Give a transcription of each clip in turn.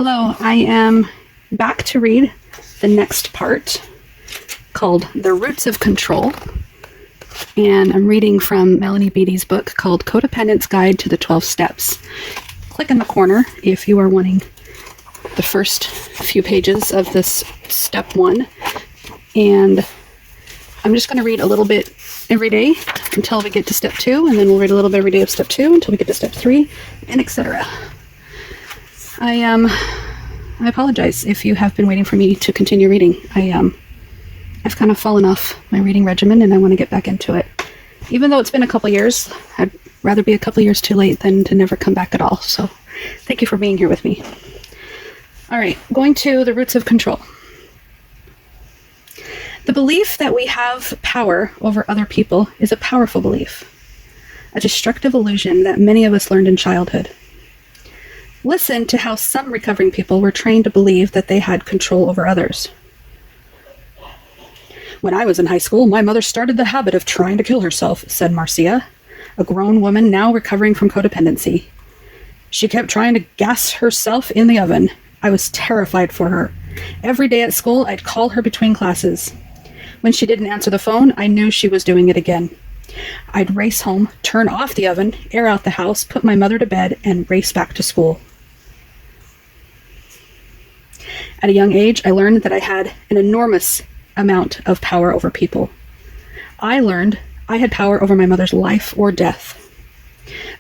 Hello, I am back to read the next part called The Roots of Control. And I'm reading from Melody Beattie's book called Codependents Guide to the 12 Steps. Click in the corner if you are wanting the first few pages of this step 1. And I'm just going to read a little bit every day until we get to step 2, and then we'll read a little bit every day of step 2 until we get to step 3, and etc. I apologize if you have been waiting for me to continue reading. I've kind of fallen off my reading regimen and I want to get back into it. Even though it's been a couple years, I'd rather be a couple years too late than to never come back at all. So thank you for being here with me. All right, going to the roots of control. The belief that we have power over other people is a powerful belief, a destructive illusion that many of us learned in childhood. Listen to how some recovering people were trained to believe that they had control over others. When I was in high school, my mother started the habit of trying to kill herself, said Marcia, a grown woman now recovering from codependency. She kept trying to gas herself in the oven. I was terrified for her. Every day at school, I'd call her between classes. When she didn't answer the phone, I knew she was doing it again. I'd race home, turn off the oven, air out the house, put my mother to bed, and race back to school. At a young age, I learned that I had an enormous amount of power over people. I learned I had power over my mother's life or death.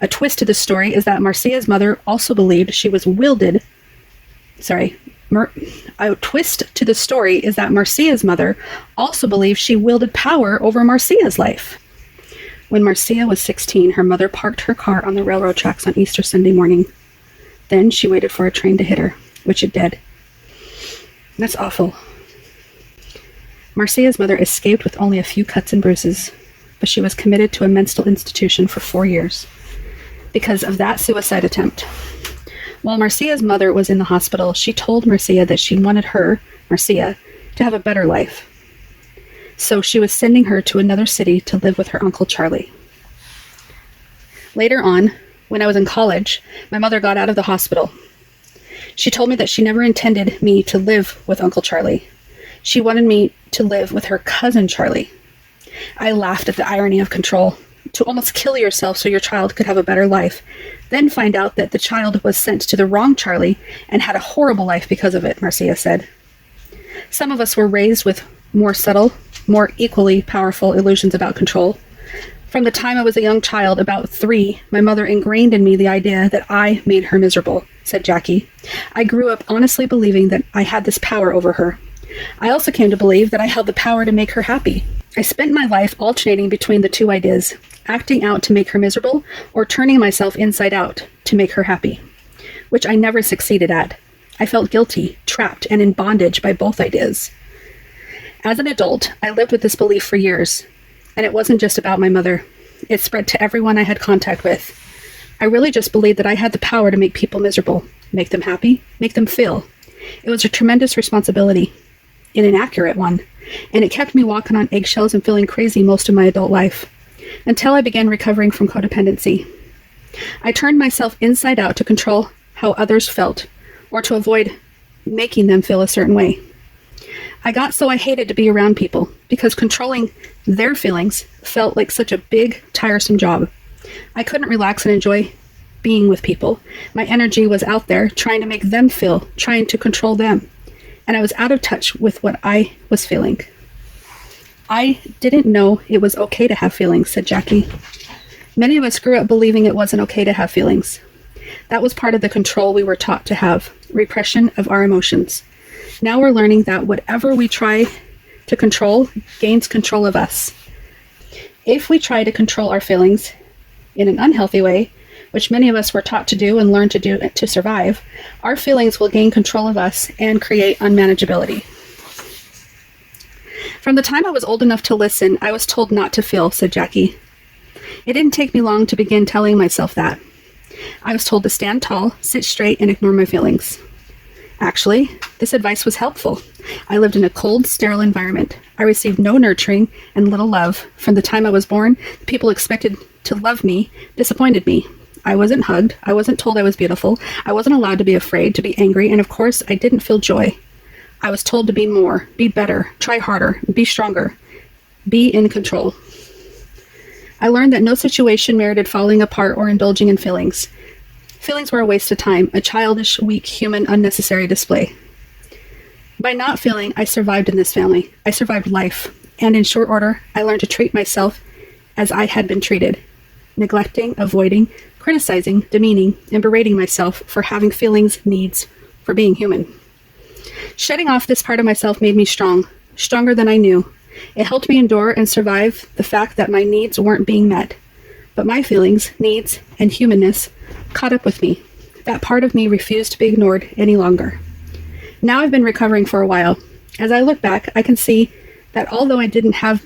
A twist to this story is that Marcia's mother also believed she was wielded. A twist to the story is that Marcia's mother also believed she wielded power over Marcia's life. When Marcia was 16, her mother parked her car on the railroad tracks on Easter Sunday morning. Then she waited for a train to hit her, which it did. That's awful. Marcia's mother escaped with only a few cuts and bruises, but she was committed to a mental institution for 4 years because of that suicide attempt. While Marcia's mother was in the hospital, she told Marcia that she wanted her, Marcia, to have a better life. So she was sending her to another city to live with her Uncle Charlie. Later on, when I was in college, my mother got out of the hospital. She told me that she never intended me to live with Uncle Charlie. She wanted me to live with her cousin Charlie. I laughed at the irony of control. To almost kill yourself so your child could have a better life, then find out that the child was sent to the wrong Charlie and had a horrible life because of it, Marcia said. Some of us were raised with more subtle, more equally powerful illusions about control. From the time I was a young child, about 3, my mother ingrained in me the idea that I made her miserable, said Jackie. I grew up honestly believing that I had this power over her. I also came to believe that I held the power to make her happy. I spent my life alternating between the two ideas, acting out to make her miserable or turning myself inside out to make her happy, which I never succeeded at. I felt guilty, trapped, and in bondage by both ideas. As an adult, I lived with this belief for years, and it wasn't just about my mother. It spread to everyone I had contact with. I really just believed that I had the power to make people miserable, make them happy, make them feel. It was a tremendous responsibility, an inaccurate one, and it kept me walking on eggshells and feeling crazy most of my adult life, until I began recovering from codependency. I turned myself inside out to control how others felt, or to avoid making them feel a certain way. I got so I hated to be around people, because controlling their feelings felt like such a big, tiresome job. I couldn't relax and enjoy being with people. My energy was out there, trying to make them feel, trying to control them. And I was out of touch with what I was feeling. I didn't know it was okay to have feelings, said Jackie. Many of us grew up believing it wasn't okay to have feelings. That was part of the control we were taught to have, repression of our emotions. Now we're learning that whatever we try to control gains control of us. If we try to control our feelings in an unhealthy way, which many of us were taught to do and learn to do to survive, our feelings will gain control of us and create unmanageability. From the time I was old enough to listen, I was told not to feel, said Jackie. It didn't take me long to begin telling myself that. I was told to stand tall, sit straight, and ignore my feelings. Actually, this advice was helpful. I lived in a cold, sterile environment. I received no nurturing and little love. From the time I was born, the people expected to love me disappointed me. I wasn't hugged. I wasn't told I was beautiful. I wasn't allowed to be afraid, to be angry, and of course, I didn't feel joy. I was told to be more, be better, try harder, be stronger, be in control. I learned that no situation merited falling apart or indulging in feelings. Feelings were a waste of time, a childish, weak, human, unnecessary display. By not feeling, I survived in this family. I survived life. And in short order, I learned to treat myself as I had been treated, neglecting, avoiding, criticizing, demeaning, and berating myself for having feelings, needs, for being human. Shedding off this part of myself made me strong, stronger than I knew. It helped me endure and survive the fact that my needs weren't being met. But my feelings, needs, and humanness caught up with me. That part of me refused to be ignored any longer. Now I've been recovering for a while. As I look back, I can see that although I didn't have...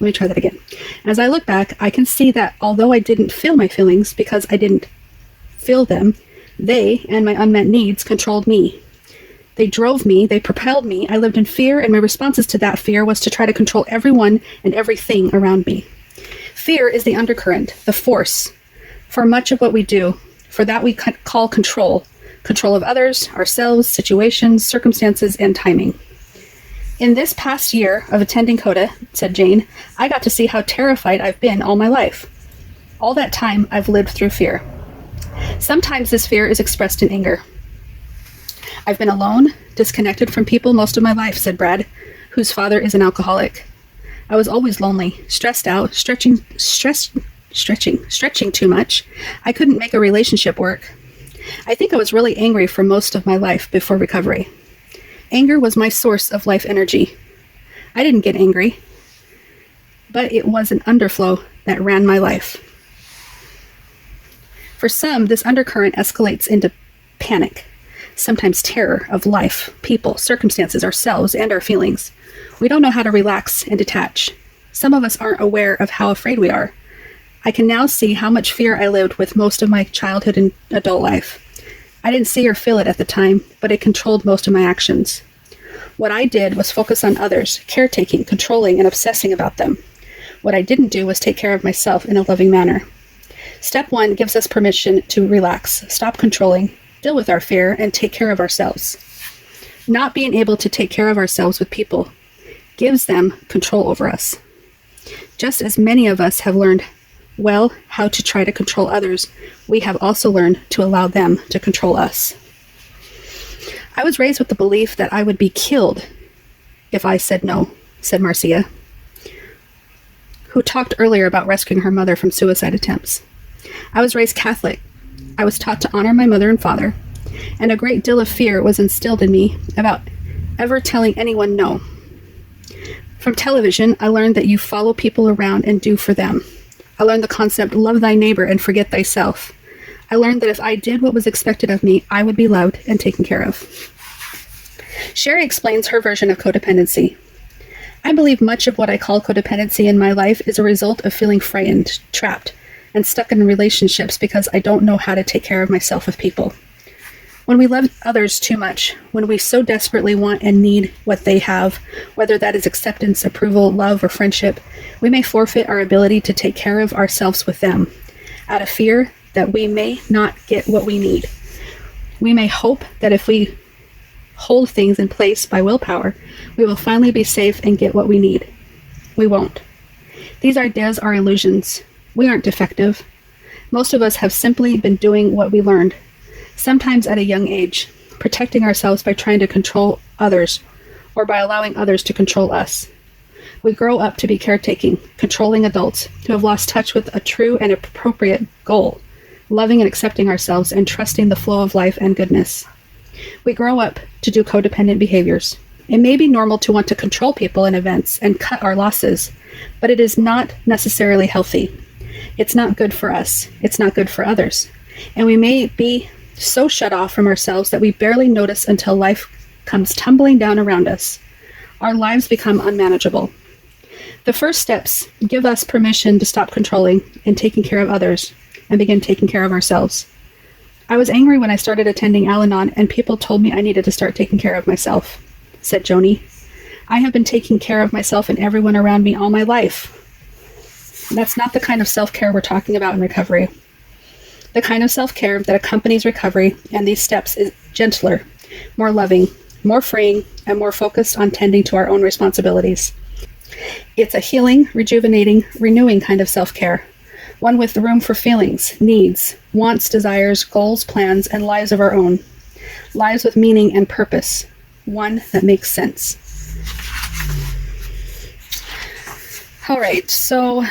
Let me try that again. As I look back, I can see that although I didn't feel my feelings because I didn't feel them, they and my unmet needs controlled me. They drove me, they propelled me. I lived in fear, and my responses to that fear was to try to control everyone and everything around me. Fear is the undercurrent, the force, for much of what we do. For that we call control. Control of others, ourselves, situations, circumstances, and timing. In this past year of attending Coda, said Jane, I got to see how terrified I've been all my life. All that time, I've lived through fear. Sometimes this fear is expressed in anger. I've been alone, disconnected from people most of my life, said Brad, whose father is an alcoholic. I was always lonely, stressed out, stretching too much. I couldn't make a relationship work. I think I was really angry for most of my life before recovery. Anger was my source of life energy. I didn't get angry, but it was an underflow that ran my life. For some, this undercurrent escalates into panic, sometimes terror of life, people, circumstances, ourselves, and our feelings. We don't know how to relax and detach. Some of us aren't aware of how afraid we are. I can now see how much fear I lived with most of my childhood and adult life. I didn't see or feel it at the time, but it controlled most of my actions. What I did was focus on others, caretaking, controlling, and obsessing about them. What I didn't do was take care of myself in a loving manner. Step 1 gives us permission to relax, stop controlling, deal with our fear, and take care of ourselves. Not being able to take care of ourselves with people gives them control over us. Just as many of us have learned well how to try to control others, we have also learned to allow them to control us. I was raised with the belief that I would be killed if I said no, said Marcia, who talked earlier about rescuing her mother from suicide attempts. I was raised Catholic. I was taught to honor my mother and father, and a great deal of fear was instilled in me about ever telling anyone no. From television, I learned that you follow people around and do for them. I learned the concept, love thy neighbor and forget thyself. I learned that if I did what was expected of me, I would be loved and taken care of. Sherry explains her version of codependency. I believe much of what I call codependency in my life is a result of feeling frightened, trapped, and stuck in relationships because I don't know how to take care of myself with people. When we love others too much, when we so desperately want and need what they have, whether that is acceptance, approval, love, or friendship, we may forfeit our ability to take care of ourselves with them, out of fear that we may not get what we need. We may hope that if we hold things in place by willpower, we will finally be safe and get what we need. We won't. These ideas are illusions. We aren't defective. Most of us have simply been doing what we learned, sometimes at a young age, protecting ourselves by trying to control others or by allowing others to control us. We grow up to be caretaking, controlling adults who have lost touch with a true and appropriate goal, loving and accepting ourselves and trusting the flow of life and goodness. We grow up to do codependent behaviors. It may be normal to want to control people and events and cut our losses, but it is not necessarily healthy. It's not good for us. It's not good for others. And we may be so shut off from ourselves that we barely notice until life comes tumbling down around us. Our lives become unmanageable. The first steps give us permission to stop controlling and taking care of others and begin taking care of ourselves. I was angry when I started attending Al-Anon and people told me I needed to start taking care of myself, said Joni. I have been taking care of myself and everyone around me all my life. That's not the kind of self-care we're talking about in recovery. The kind of self-care that accompanies recovery and these steps is gentler, more loving, more freeing, and more focused on tending to our own responsibilities. It's a healing, rejuvenating, renewing kind of self-care, one with room for feelings, needs, wants, desires, goals, plans, and lives of our own. Lives with meaning and purpose, one that makes sense. All right, so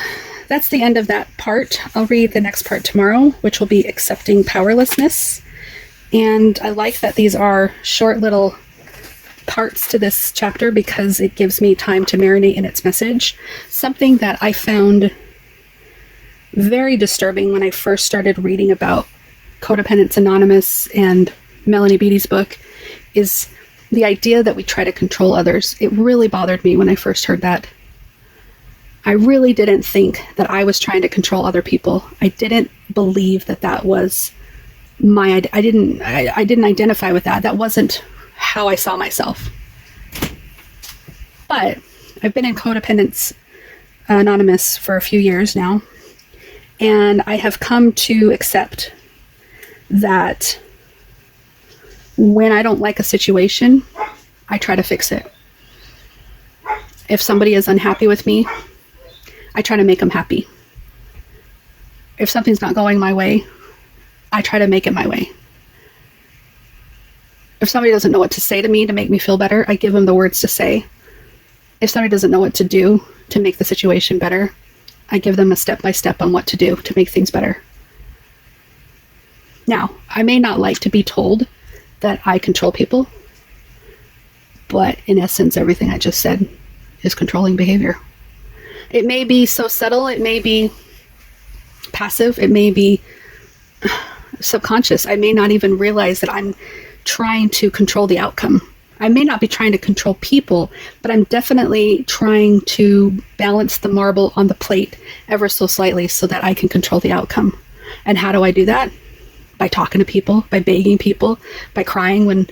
that's the end of that part. I'll read the next part tomorrow, which will be accepting powerlessness. And I like that these are short little parts to this chapter because it gives me time to marinate in its message. Something that I found very disturbing when I first started reading about Codependents Anonymous and Melody Beattie's book is the idea that we try to control others. It really bothered me when I first heard that. I really didn't think that I was trying to control other people. I didn't believe that that was I didn't identify with that. That wasn't how I saw myself. But I've been in Codependents Anonymous for a few years now, and I have come to accept that when I don't like a situation, I try to fix it. If somebody is unhappy with me, I try to make them happy. If something's not going my way, I try to make it my way. If somebody doesn't know what to say to me to make me feel better, I give them the words to say. If somebody doesn't know what to do to make the situation better, I give them a step-by-step on what to do to make things better. Now, I may not like to be told that I control people, but in essence, everything I just said is controlling behavior. It may be so subtle, it may be passive, it may be subconscious. I may not even realize that I'm trying to control the outcome. I may not be trying to control people, but I'm definitely trying to balance the marble on the plate ever so slightly so that I can control the outcome. And how do I do that? By talking to people, by begging people, by crying when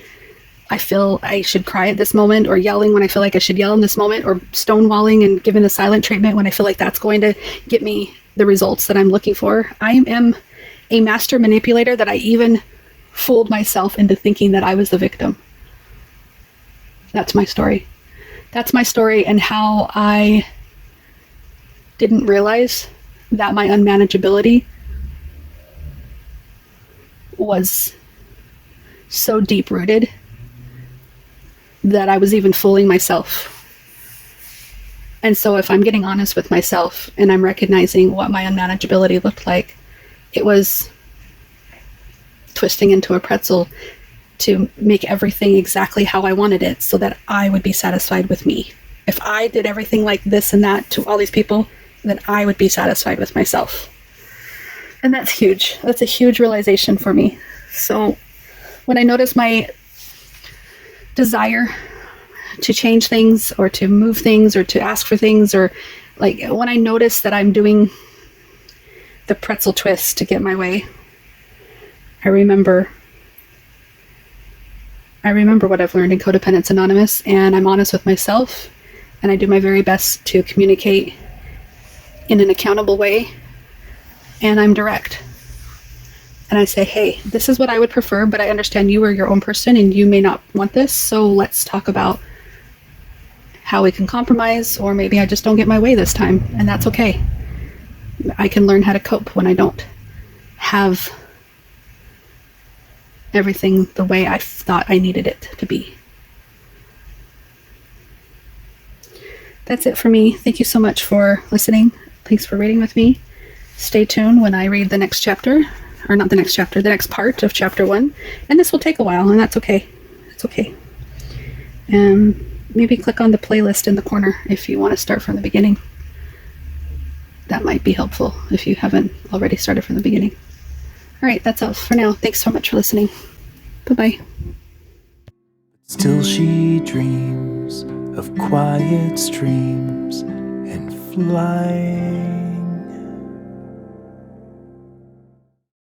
I feel I should cry at this moment, or yelling when I feel like I should yell in this moment, or stonewalling and giving the silent treatment when I feel like that's going to get me the results that I'm looking for. I am a master manipulator that I even fooled myself into thinking that I was the victim. That's my story. That's my story, and how I didn't realize that my unmanageability was so deep-rooted that I was even fooling myself. And so if I'm getting honest with myself and I'm recognizing what my unmanageability looked like, it was twisting into a pretzel to make everything exactly how I wanted it so that I would be satisfied with me. If I did everything like this and that to all these people, then I would be satisfied with myself. And that's huge. That's a huge realization for me. So when I notice my desire to change things or to move things or to ask for things, or like when I notice that I'm doing the pretzel twist to get my way, I remember what I've learned in Codependents Anonymous, and I'm honest with myself, and I do my very best to communicate in an accountable way, and I'm direct. And I say, hey, this is what I would prefer, but I understand you are your own person and you may not want this, so let's talk about how we can compromise, or maybe I just don't get my way this time, and that's okay. I can learn how to cope when I don't have everything the way I thought I needed it to be. That's it for me. Thank you so much for listening. Thanks for reading with me. Stay tuned when I read the next chapter, or not the next chapter, the next part of chapter 1. And this will take a while, and that's okay. It's okay. Maybe click on the playlist in the corner if you want to start from the beginning. That might be helpful if you haven't already started from the beginning. All right, that's all for now. Thanks so much for listening. Bye-bye. Still she dreams of quiet streams and flight.